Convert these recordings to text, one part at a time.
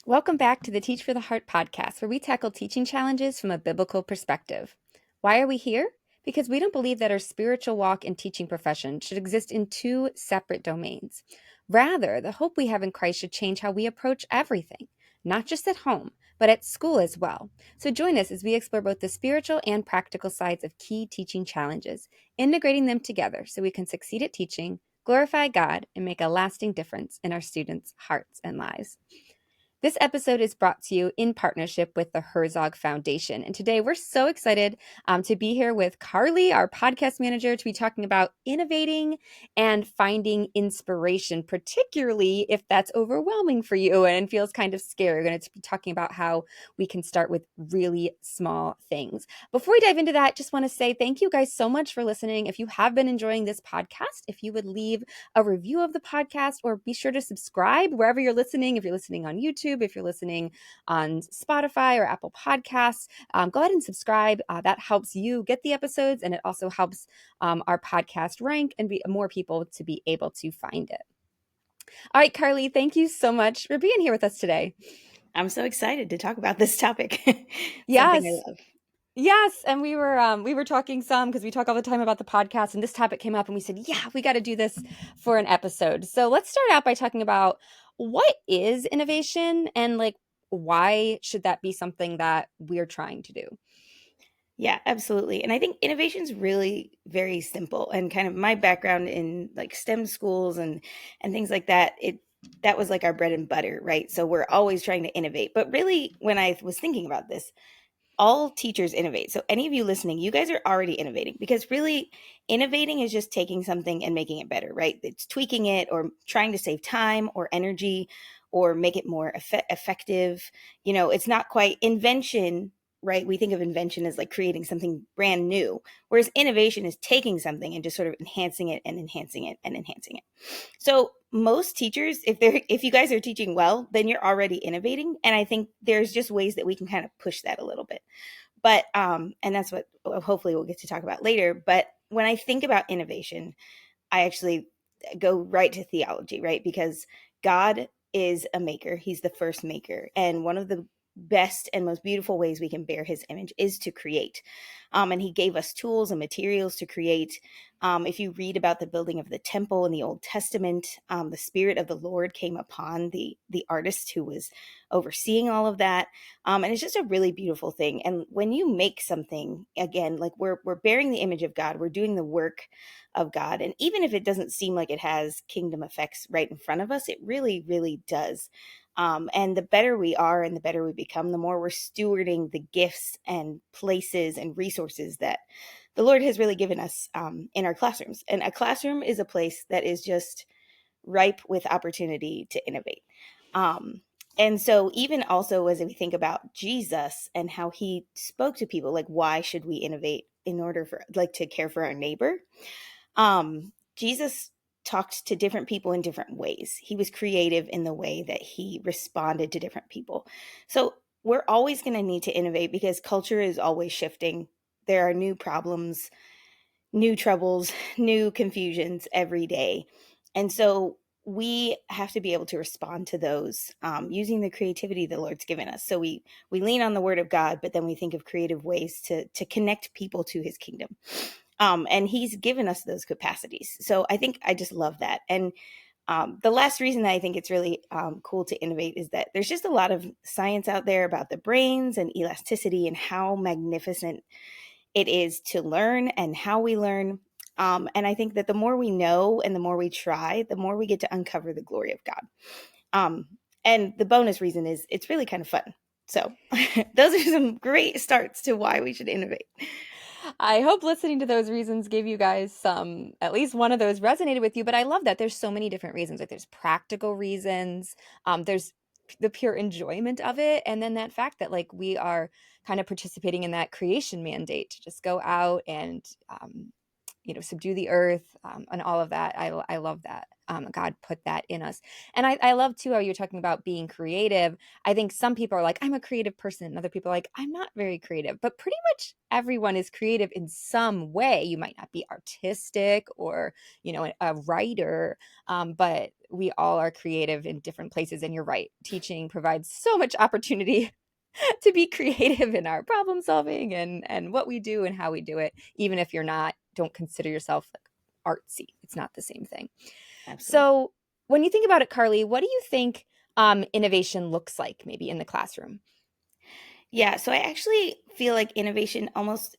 Welcome back to the Teach for the Heart podcast, where we tackle teaching challenges from a biblical perspective. Why are we here? Because we don't believe that our spiritual walk and teaching profession should exist in two separate domains. Rather, the hope we have in Christ should change how we approach everything, not just at home, but at school as well. So join us as we explore both the spiritual and practical sides of key teaching challenges, integrating them together so we can succeed at teaching, glorify God, and make a lasting difference in our students' hearts and lives. This episode is brought to you in partnership with the Herzog Foundation. And today we're so excited to be here with Carly, our podcast manager, to be talking about innovating and finding inspiration, particularly if that's overwhelming for you and feels kind of scary. We're going to be talking about how we can start with really small things. Before we dive into that, just want to say thank you guys so much for listening. If you have been enjoying this podcast, if you would leave a review of the podcast or be sure to subscribe wherever you're listening. If you're listening on YouTube, if you're listening on Spotify or Apple Podcasts, go ahead and subscribe. That helps you get the episodes, and it also helps our podcast rank and be more people to be able to find it. All right, Carly, thank you so much for being here with us today. I'm so excited to talk about this topic. Something Yes. I love. Yes, and we were talking some because we talk all the time about the podcast, and this topic came up, and we said, yeah, we got to do this for an episode. So let's start out by talking about what is innovation and like why should that be something that we're trying to do? Yeah, absolutely. And I think innovation is really very simple. And kind of my background in like STEM schools and things like that, that was like our bread and butter, right? So we're always trying to innovate. But really, when I was thinking about this, all teachers innovate. So any of you listening, you guys are already innovating because really innovating is just taking something and making it better, right? It's tweaking it or trying to save time or energy or make it more effective. It's not quite invention, right? We think of invention as like creating something brand new, whereas innovation is taking something and just sort of enhancing it and enhancing it and enhancing it. So most teachers, if you guys are teaching well, then you're already innovating. And I think there's just ways that we can kind of push that a little bit. But and that's what hopefully we'll get to talk about later. But when I think about innovation, I actually go right to theology, right? Because God is a maker. He's the first maker. And one of the best and most beautiful ways we can bear his image is to create. And he gave us tools and materials to create. If you read about the building of the temple in the Old Testament, the Spirit of the Lord came upon the artist who was overseeing all of that. And it's just a really beautiful thing. And when you make something, again, like we're bearing the image of God, we're doing the work of God. And even if it doesn't seem like it has kingdom effects right in front of us, it really, really does. And the better we are and the better we become, the more we're stewarding the gifts and places and resources that the Lord has really given us in our classrooms. And a classroom is a place that is just ripe with opportunity to innovate. And so even also as we think about Jesus and how he spoke to people, like why should we innovate in order for like to care for our neighbor? Jesus talked to different people in different ways. He was creative in the way that he responded to different people. So we're always going to need to innovate because culture is always shifting. There are new problems, new troubles, new confusions every day. And so we have to be able to respond to those using the creativity the Lord's given us. So we lean on the word of God, but then we think of creative ways to connect people to his kingdom. And he's given us those capacities. So I think I just love that. And the last reason that I think it's really cool to innovate is that there's just a lot of science out there about the brains and elasticity and how magnificent it is to learn and how we learn. And I think that the more we know and the more we try, the more we get to uncover the glory of God. Um, and the bonus reason is it's really kind of fun. So those are some great starts to why we should innovate. I hope listening to those reasons gave you guys some, at least one of those resonated with you. But I love that there's so many different reasons. Like there's practical reasons, there's the pure enjoyment of it, and then that fact that like we are kind of participating in that creation mandate to just go out and subdue the earth, and all of that. I love that. God put that in us. And I love too how you're talking about being creative. I think some people are like, I'm a creative person. And other people are like, I'm not very creative. But pretty much everyone is creative in some way. You might not be artistic or, a writer. But we all are creative in different places. And you're right, teaching provides so much opportunity to be creative in our problem solving and what we do and how we do it, even if you're not, don't consider yourself like artsy. It's not the same thing. Absolutely. So when you think about it, Carly, what do you think innovation looks like maybe in the classroom? Yeah, so I actually feel like innovation almost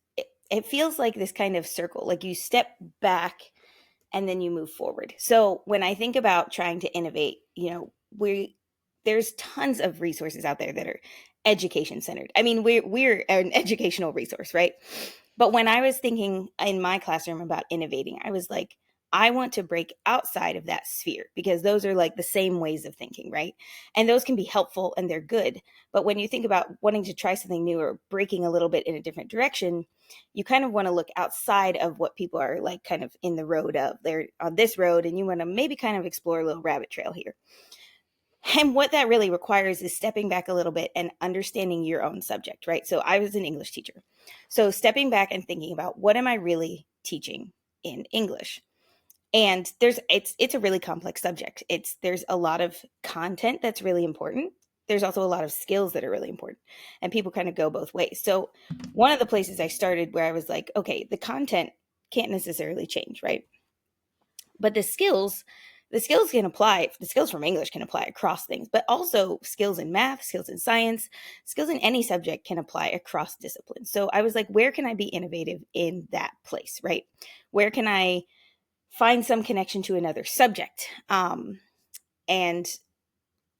it feels like this kind of circle. Like you step back and then you move forward. So when I think about trying to innovate, we there's tons of resources out there that are education centered. I mean, we're an educational resource, right? But when I was thinking in my classroom about innovating, I was like, I want to break outside of that sphere because those are like the same ways of thinking, right? And those can be helpful and they're good. But when you think about wanting to try something new or breaking a little bit in a different direction, you kind of want to look outside of what people are like kind of in the road of. They're on this road and you want to maybe kind of explore a little rabbit trail here. And what that really requires is stepping back a little bit and understanding your own subject, right? So I was an English teacher. So stepping back and thinking about what am I really teaching in English? And it's a really complex subject. There's a lot of content that's really important. There's also a lot of skills that are really important. And people kind of go both ways. So one of the places I started where I was like, okay, the content can't necessarily change, right? But the skills can apply, the skills from English can apply across things, but also skills in math, skills in science, skills in any subject can apply across disciplines. So I was like, where can I be innovative in that place, right? Where can I find some connection to another subject, and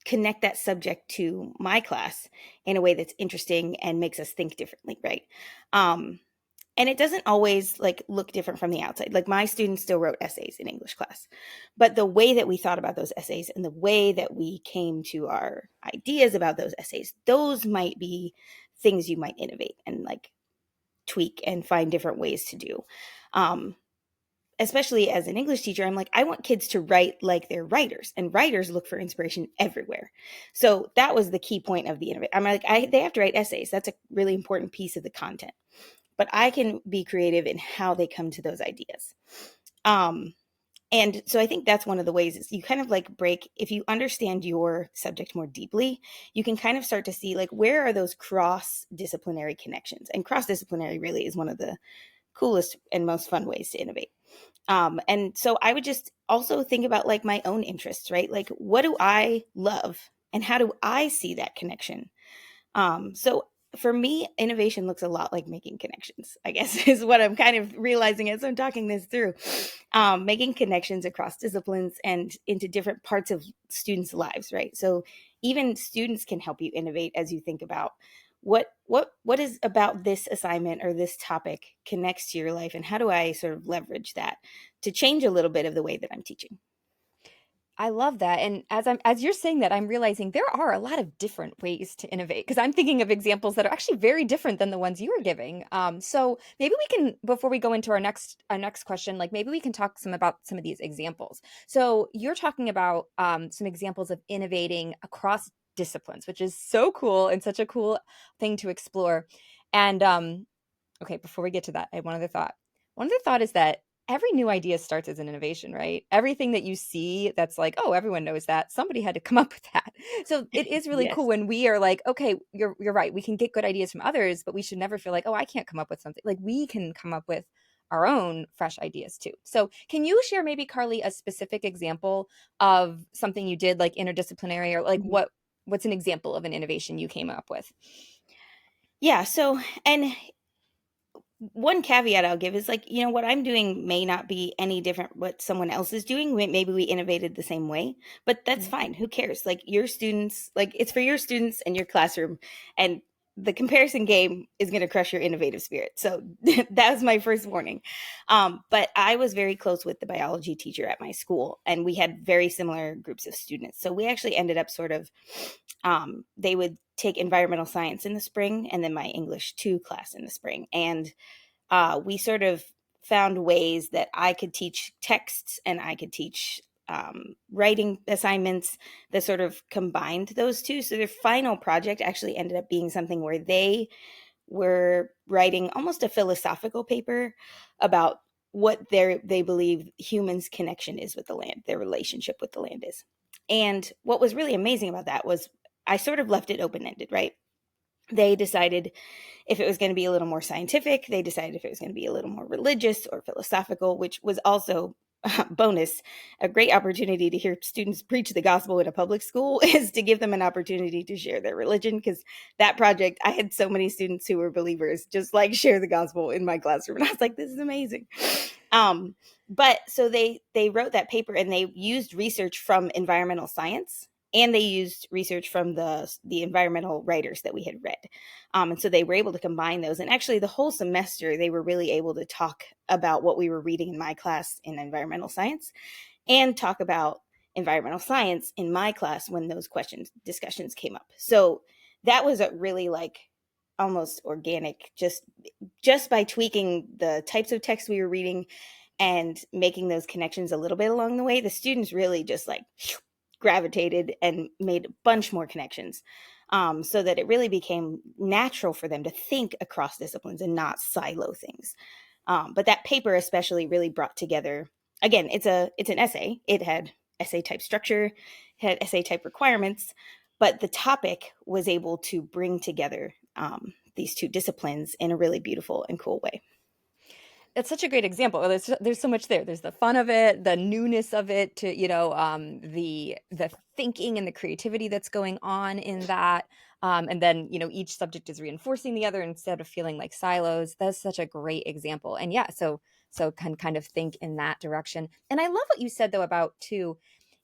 connect that subject to my class in a way that's interesting and makes us think differently, right? Um, and it doesn't always like look different from the outside. Like my students still wrote essays in English class, but the way that we thought about those essays and the way that we came to our ideas about those essays, those might be things you might innovate and like tweak and find different ways to do. Um, Especially as an English teacher, I'm like, I want kids to write like they're writers, and writers look for inspiration everywhere. So that was the key point of the innovate. I'm like, they have to write essays. That's a really important piece of the content, but I can be creative in how they come to those ideas. Um, and so I think that's one of the ways is you kind of like break, if you understand your subject more deeply, you can kind of start to see like where are those cross disciplinary connections. And cross disciplinary really is one of the coolest and most fun ways to innovate. And so I would just also think about like my own interests, right? Like, what do I love and how do I see that connection? So for me, innovation looks a lot like making connections, I guess, is what I'm kind of realizing as I'm talking this through. Making connections across disciplines and into different parts of students' lives, right? So even students can help you innovate as you think about what is about this assignment or this topic connects to your life, and how do I sort of leverage that to change a little bit of the way that I'm teaching. I love that. And as you're saying that, I'm realizing there are a lot of different ways to innovate because I'm thinking of examples that are actually very different than the ones you were giving. So maybe we can, before we go into our next question, like maybe we can talk some about some of these examples. So you're talking about some examples of innovating across disciplines, which is so cool and such a cool thing to explore. And okay, before we get to that, I have one other thought. One other thought is that every new idea starts as an innovation, right? Everything that you see that's like, oh, everyone knows that. Somebody had to come up with that. So it is really cool Yes. when we are like, okay, you're right. We can get good ideas from others, but we should never feel like, oh, I can't come up with something. Like we can come up with our own fresh ideas too. So can you share maybe, Carly, a specific example of something you did like interdisciplinary or like Mhm. what's an example of an innovation you came up with? Yeah. So, and one caveat I'll give is like, what I'm doing may not be any different what someone else is doing. Maybe we innovated the same way, but that's Mhm. fine. Who cares? Like your students, like it's for your students and your classroom, and the comparison game is going to crush your innovative spirit. So that was my first warning. But I was very close with the biology teacher at my school, and we had very similar groups of students. So we actually ended up sort of, they would take environmental science in the spring and then my English 2 class in the spring. And we sort of found ways that I could teach texts and I could teach writing assignments that sort of combined those two. So their final project actually ended up being something where they were writing almost a philosophical paper about what they believe humans' connection is with the land, their relationship with the land is. And what was really amazing about that was I sort of left it open ended, right? They decided if it was going to be a little more scientific, they decided if it was going to be a little more religious or philosophical, which was also bonus. A great opportunity to hear students preach the gospel in a public school is to give them an opportunity to share their religion, because that project, I had so many students who were believers just like share the gospel in my classroom, and I was like, this is amazing. um but so they wrote that paper, and they used research from environmental science, and they used research from the environmental writers that we had read. And so they were able to combine those. And actually, the whole semester, they were really able to talk about what we were reading in my class in environmental science, and talk about environmental science in my class when those questions discussions came up. So that was a really like almost organic, just by tweaking the types of text we were reading and making those connections a little bit along the way, the students really just like gravitated and made a bunch more connections, so that it really became natural for them to think across disciplines and not silo things. But that paper especially really brought together, again, it's an essay. It had essay type structure, had essay type requirements, but the topic was able to bring together these two disciplines in a really beautiful and cool way. It's such a great example. There's so much there. There's the fun of it, the newness of it, to the thinking and the creativity that's going on in that. And then each subject is reinforcing the other instead of feeling like silos. That's such a great example. And yeah, so can kind of think in that direction. And I love what you said though about too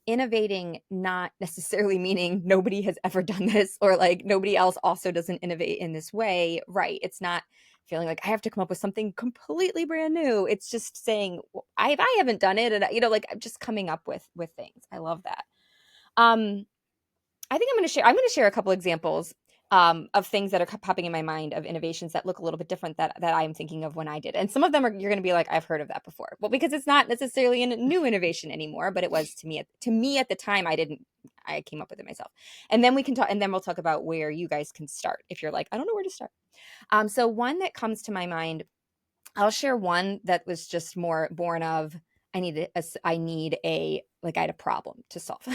innovating, not necessarily meaning nobody has ever done this, or like nobody else also doesn't innovate in this way, right? It's not feeling like I have to come up with something completely brand new. It's just saying, well, I haven't done it, and like I'm just coming up with things. I love that. um I think I'm going to share a couple examples of things that are popping in my mind of innovations that look a little bit different that I'm thinking of when I did. And some of them are you're going to be like, I've heard of that before. Well, because it's not necessarily a new innovation anymore, but it was to me at the time. I came up with it myself. And then we can talk, and then we'll talk about where you guys can start if you're like, I don't know where to start. So one that comes to my mind, I'll share one that was just more born of I need a like I had a problem to solve.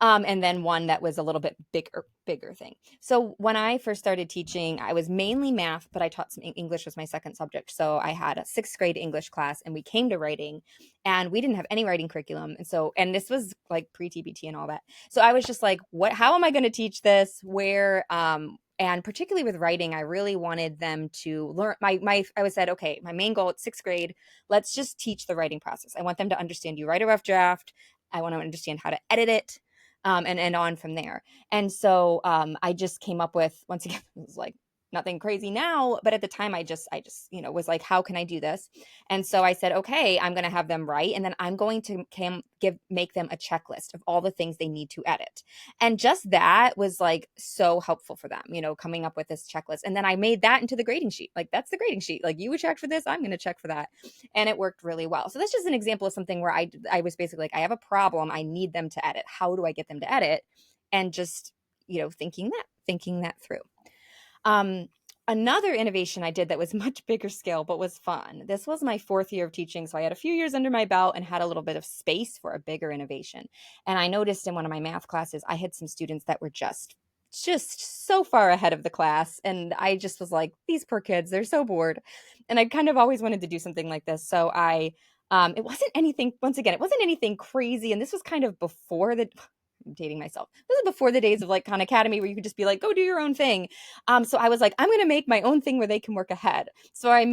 And then one that was a little bit bigger thing. So when I first started teaching, I was mainly math, but I taught some English was my second subject. So I had a sixth grade English class, and we came to writing, and we didn't have any writing curriculum. And this was like pre-TBT and all that. So I was just like, how am I going to teach this? And particularly with writing, I really wanted them to learn I was said, okay, my main goal at sixth grade, let's just teach the writing process. I want them to understand you write a rough draft. I want to understand how to edit it, and on from there. And so I just came up with, once again, it was like nothing crazy now, but at the time I just was like, how can I do this? And so I said, okay, I'm going to have them write, and then I'm going to make them a checklist of all the things they need to edit. And just that was like so helpful for them, coming up with this checklist. And then I made that into the grading sheet. Like, that's the grading sheet. Like, you would check for this, I'm going to check for that. And it worked really well. So that's just an example of something where I was basically like, I have a problem. I need them to edit. How do I get them to edit? And just, thinking that through. Um, Another innovation I did that was much bigger scale, but was fun. This was my fourth year of teaching, so I had a few years under my belt and had a little bit of space for a bigger innovation. And I noticed in one of my math classes, I had some students that were just so far ahead of the class, and I just was like, these poor kids, they're so bored. And I kind of always wanted to do something like this. So it wasn't anything, once again, it wasn't anything crazy. And this was kind of before the I'm dating myself. This is before the days of like Khan Academy where you could just be like, go do your own thing. So I was like, I'm going to make my own thing where they can work ahead. So I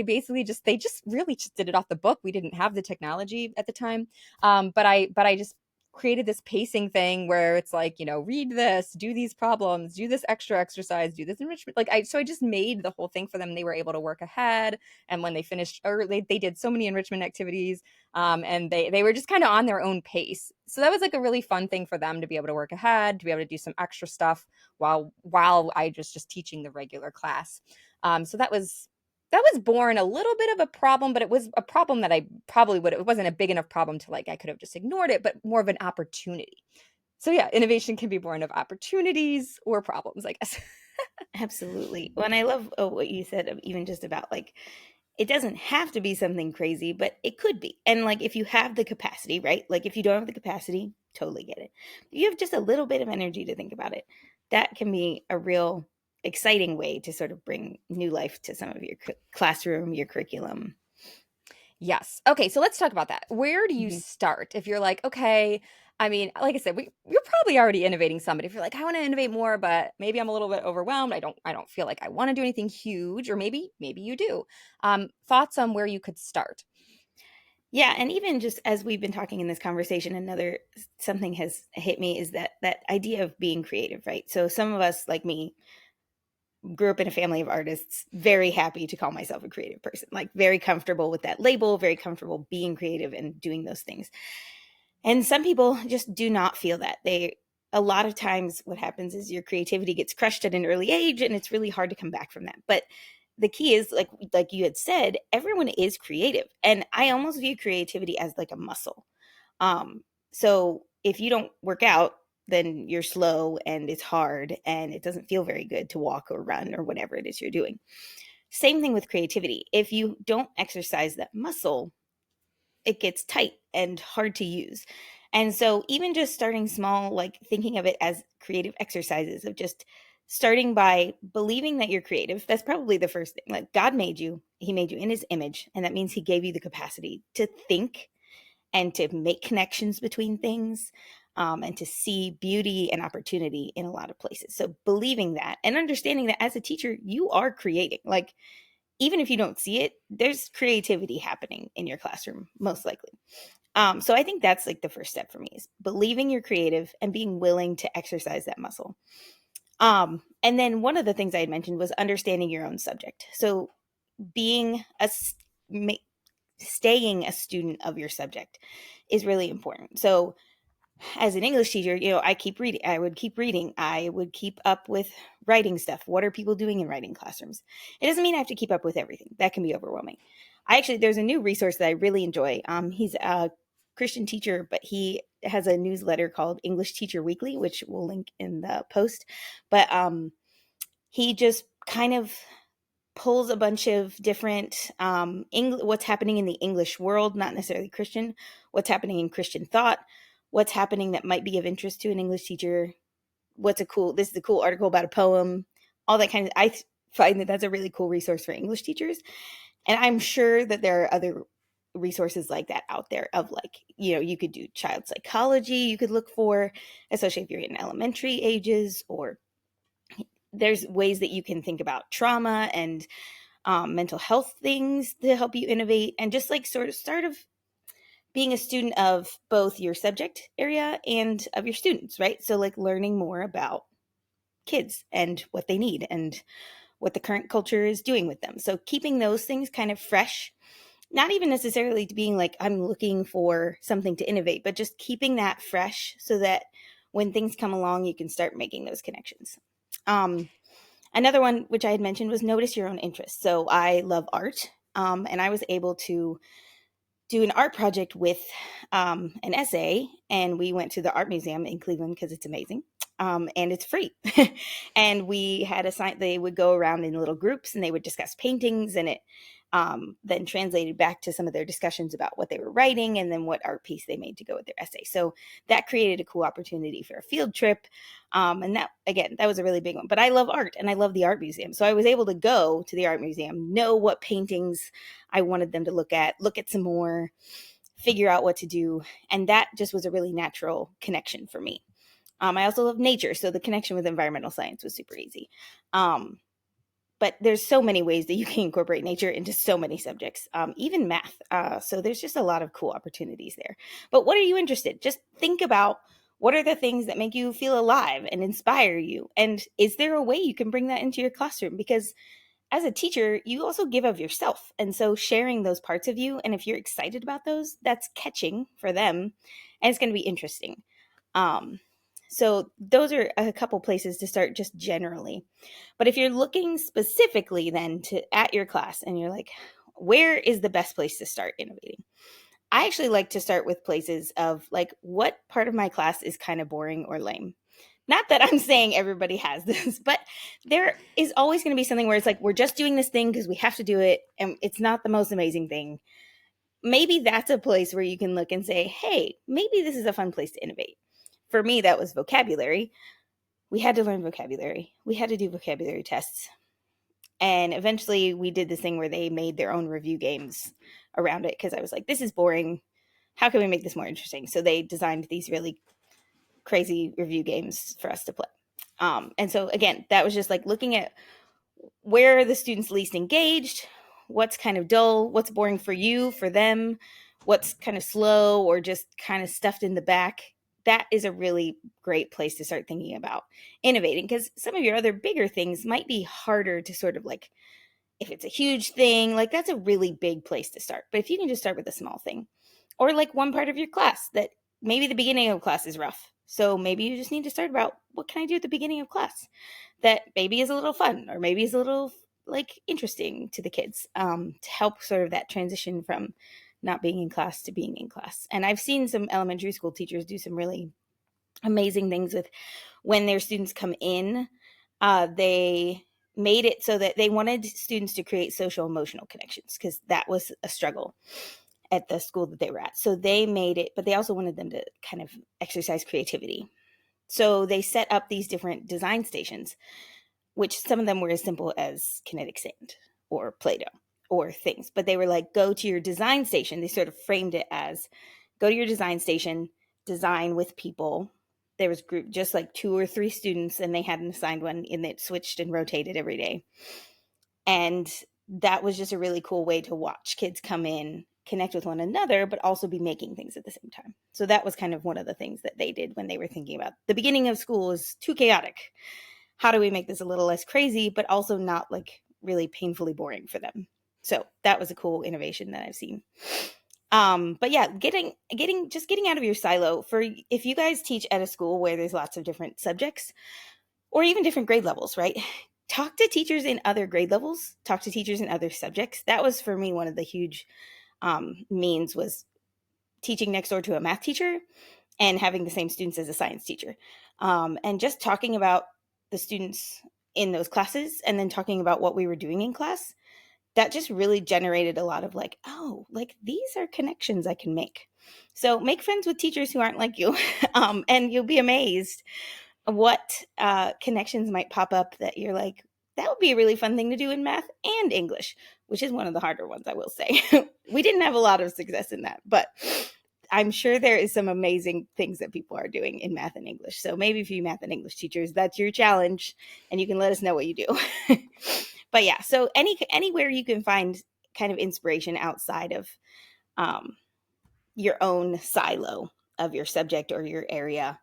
basically they just really just did it off the book. We didn't have the technology at the time. But I just created this pacing thing where it's like, read this, do these problems, do this extra exercise, do this enrichment. So I just made the whole thing for them. They were able to work ahead. And when they finished, or they did so many enrichment activities, and they were just kind of on their own pace. So that was like a really fun thing for them to be able to work ahead, to be able to do some extra stuff while I was just teaching the regular class. So that was born a little bit of a problem, but it was a problem that I probably would. It wasn't a big enough problem to like I could have just ignored it, but more of an opportunity. So yeah, innovation can be born of opportunities or problems, I guess. Absolutely. Well, and I love what you said, even just about like It doesn't have to be something crazy, but it could be. And like if you have the capacity, right? Like if you don't have the capacity, totally get it. If you have just a little bit of energy to think about it, that can be a real exciting way to sort of bring new life to some of your classroom, your curriculum. Yes. Okay, so let's talk about that. Where do you Mhm. start if you're like, okay, I mean, like I said, you're probably already innovating some, but if you're like, I want to innovate more, but maybe I'm a little bit overwhelmed. I don't feel like I want to do anything huge, or maybe you do. Thoughts on where you could start? Yeah, and even just as we've been talking in this conversation, another something has hit me is that idea of being creative, right? So some of us, like me, grew up in a family of artists, very happy to call myself a creative person, like very comfortable with that label, very comfortable being creative and doing those things. And some people just do not feel that. A lot of times what happens is your creativity gets crushed at an early age and it's really hard to come back from that. But the key is like you had said, everyone is creative. And I almost view creativity as like a muscle. Um, so if you don't work out, then you're slow and it's hard and it doesn't feel very good to walk or run or whatever it is you're doing. Same thing with creativity. If you don't exercise that muscle, it gets tight and hard to use. And so even just starting small, like thinking of it as creative exercises of just starting by believing that you're creative, that's probably the first thing. Like God made you, he made you in his image, and that means he gave you the capacity to think and to make connections between things, and to see beauty and opportunity in a lot of places. So believing that and understanding that as a teacher, you are creating. Like even if you don't see it, there's creativity happening in your classroom, most likely. So I think that's like the first step for me is believing you're creative and being willing to exercise that muscle. And then one of the things I had mentioned was understanding your own subject. So being staying a student of your subject is really important. So as an English teacher, I keep reading. I would keep reading. I would keep up with writing stuff. What are people doing in writing classrooms? It doesn't mean I have to keep up with everything. That can be overwhelming. There's a new resource that I really enjoy. He's a Christian teacher, but he has a newsletter called English Teacher Weekly, which we'll link in the post. But he just kind of pulls a bunch of different what's happening in the English world, not necessarily Christian, what's happening in Christian thought, what's happening that might be of interest to an English teacher. This is a cool article about a poem, all that kind of. Find that that's a really cool resource for English teachers, and I'm sure that there are other resources like that out there of like, you could do child psychology, you could look for, especially if you're in elementary ages, or there's ways that you can think about trauma and mental health things to help you innovate and just like sort of start of being a student of both your subject area and of your students, right? So like learning more about kids and what they need and what the current culture is doing with them. So keeping those things kind of fresh, not even necessarily to being like I'm looking for something to innovate, but just keeping that fresh so that when things come along you can start making those connections. um, Another one which I had mentioned was notice your own interests. So I love art, and I was able to do an art project with an essay, and we went to the art museum in Cleveland because it's amazing, and it's free. And we had a sign. They would go around in little groups and they would discuss paintings, and it then translated back to some of their discussions about what they were writing and then what art piece they made to go with their essay. So that created a cool opportunity for a field trip. And that, again, that was a really big one. But I love art and I love the art museum. So I was able to go to the art museum, know what paintings I wanted them to look at some more, figure out what to do. And that just was a really natural connection for me. I also love nature. So the connection with environmental science was super easy. But there's so many ways that you can incorporate nature into so many subjects, even math. So there's just a lot of cool opportunities there. But what are you interested? Just think about what are the things that make you feel alive and inspire you? And is there a way you can bring that into your classroom? Because as a teacher, you also give of yourself. And so sharing those parts of you, and if you're excited about those, that's catching for them and it's going to be interesting. Um, so those are a couple places to start just generally. But if you're looking specifically then to at your class and you're like, where is the best place to start innovating? I actually like to start with places of like what part of my class is kind of boring or lame. Not that I'm saying everybody has this, but there is always going to be something where it's like, we're just doing this thing because we have to do it. And it's not the most amazing thing. Maybe that's a place where you can look and say, hey, maybe this is a fun place to innovate. For me, that was vocabulary. We had to learn vocabulary. We had to do vocabulary tests. And eventually we did this thing where they made their own review games around it because I was like, this is boring. How can we make this more interesting? So they designed these really crazy review games for us to play. And so again, that was just like looking at where are the students least engaged, what's kind of dull, what's boring for you, for them, what's kind of slow or just kind of stuffed in the back. That is a really great place to start thinking about innovating, because some of your other bigger things might be harder to sort of like, if it's a huge thing, like that's a really big place to start. But if you can just start with a small thing, or like one part of your class that maybe the beginning of class is rough. So maybe you just need to start about, what can I do at the beginning of class that maybe is a little fun or maybe is a little like interesting to the kids, to help sort of that transition from not being in class to being in class. And I've seen some elementary school teachers do some really amazing things with when their students come in. They made it so that they wanted students to create social emotional connections because that was a struggle at the school that they were at. So they made it, but they also wanted them to kind of exercise creativity. So they set up these different design stations, which some of them were as simple as kinetic sand or Play-Doh or things. But they were like, go to your design station. They sort of framed it as, go to your design station, design with people. There was group just like 2 or 3 students, and they had an assigned one, and it switched and rotated every day. And that was just a really cool way to watch kids come in, connect with one another, but also be making things at the same time. So that was kind of one of the things that they did when they were thinking about the beginning of school is too chaotic. How do we make this a little less crazy, but also not like really painfully boring for them? So that was a cool innovation that I've seen. But yeah, getting out of your silo. For if you guys teach at a school where there's lots of different subjects or even different grade levels, right? Talk to teachers in other grade levels, talk to teachers in other subjects. That was for me one of the huge means was teaching next door to a math teacher and having the same students as a science teacher. And just talking about the students in those classes and then talking about what we were doing in class, that just really generated a lot of like, oh, like these are connections I can make. So make friends with teachers who aren't like you, and you'll be amazed what connections might pop up that you're like, that would be a really fun thing to do in math and English, which is one of the harder ones, I will say. We didn't have a lot of success in that, but I'm sure there is some amazing things that people are doing in math and English. So maybe for you math and English teachers, that's your challenge, and you can let us know what you do. But yeah, so anywhere you can find kind of inspiration outside of um, your own silo of your subject or your area.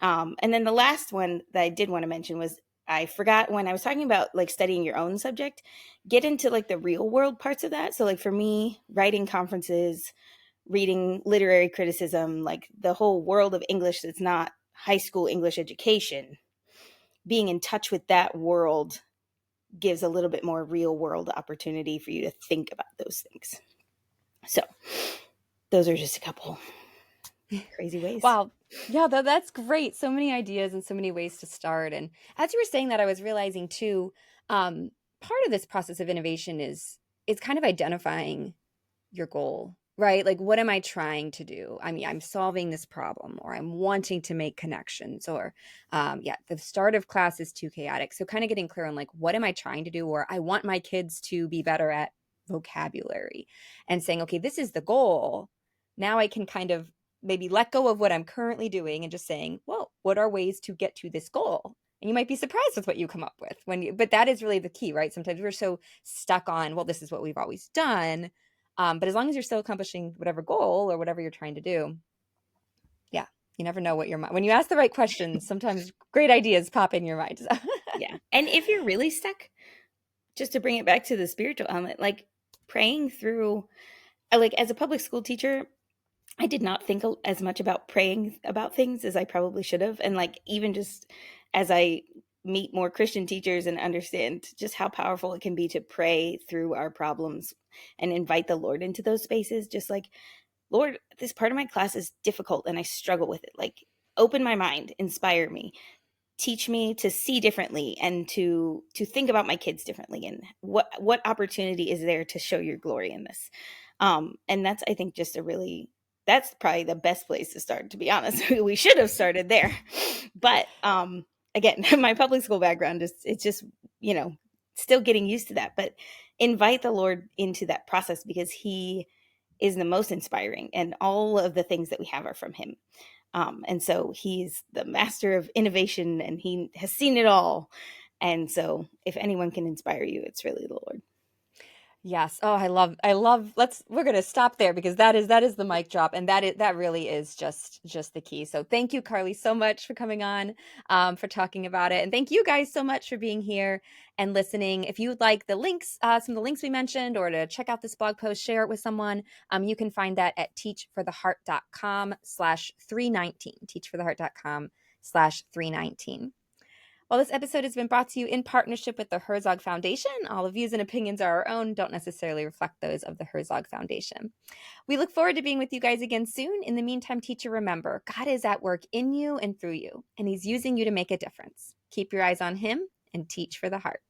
And then the last one that I did want to mention was, I forgot when I was talking about like studying your own subject, get into like the real world parts of that. So like for me, writing conferences, reading literary criticism, like the whole world of English that's not high school English education, being in touch with that world gives a little bit more real world opportunity for you to think about those things. So those are just a couple crazy ways. Wow. Yeah, that's great. So many ideas and so many ways to start. And as you were saying that, I was realizing too, part of this process of innovation is it's kind of identifying your goal, right? Like, what am I trying to do? I mean, I'm solving this problem, or I'm wanting to make connections, or yeah, the start of class is too chaotic. So kind of getting clear on like, what am I trying to do? Or I want my kids to be better at vocabulary, and saying, okay, this is the goal. Now I can kind of maybe let go of what I'm currently doing and just saying, well, what are ways to get to this goal? And you might be surprised with what you come up with but that is really the key, right? Sometimes we're so stuck on, well, this is what we've always done. But as long as you're still accomplishing whatever goal or whatever you're trying to do, yeah, you never know what your mind, when you ask the right questions, sometimes great ideas pop in your mind. So. Yeah. And if you're really stuck, just to bring it back to the spiritual element, like praying through, like as a public school teacher, I did not think as much about praying about things as I probably should have. And like, even just as I meet more Christian teachers and understand just how powerful it can be to pray through our problems and invite the Lord into those spaces, just like, Lord, this part of my class is difficult and I struggle with it. Like, open my mind, inspire me. teach me to see differently and to think about my kids differently, and what opportunity is there to show your glory in this. And that's, I think, just a really, that's probably the best place to start, to be honest. We should have started there. But again, my public school background is, it's just, you know, still getting used to that. But invite the Lord into that process, because he is the most inspiring, and all of the things that we have are from him. And so he's the master of innovation, and he has seen it all. And so if anyone can inspire you, it's really the Lord. Yes. Oh, I love, we're going to stop there because that is the mic drop. And that really is just the key. So thank you, Carly, so much for coming on, for talking about it. And thank you guys so much for being here and listening. If you'd like the links, some of the links we mentioned, or to check out this blog post, share it with someone, you can find that at teachfortheheart.com/319, teachfortheheart.com/319. While this episode has been brought to you in partnership with the Herzog Foundation, all the views and opinions are our own, don't necessarily reflect those of the Herzog Foundation. We look forward to being with you guys again soon. In the meantime, teacher, remember, God is at work in you and through you, and he's using you to make a difference. Keep your eyes on him and teach for the heart.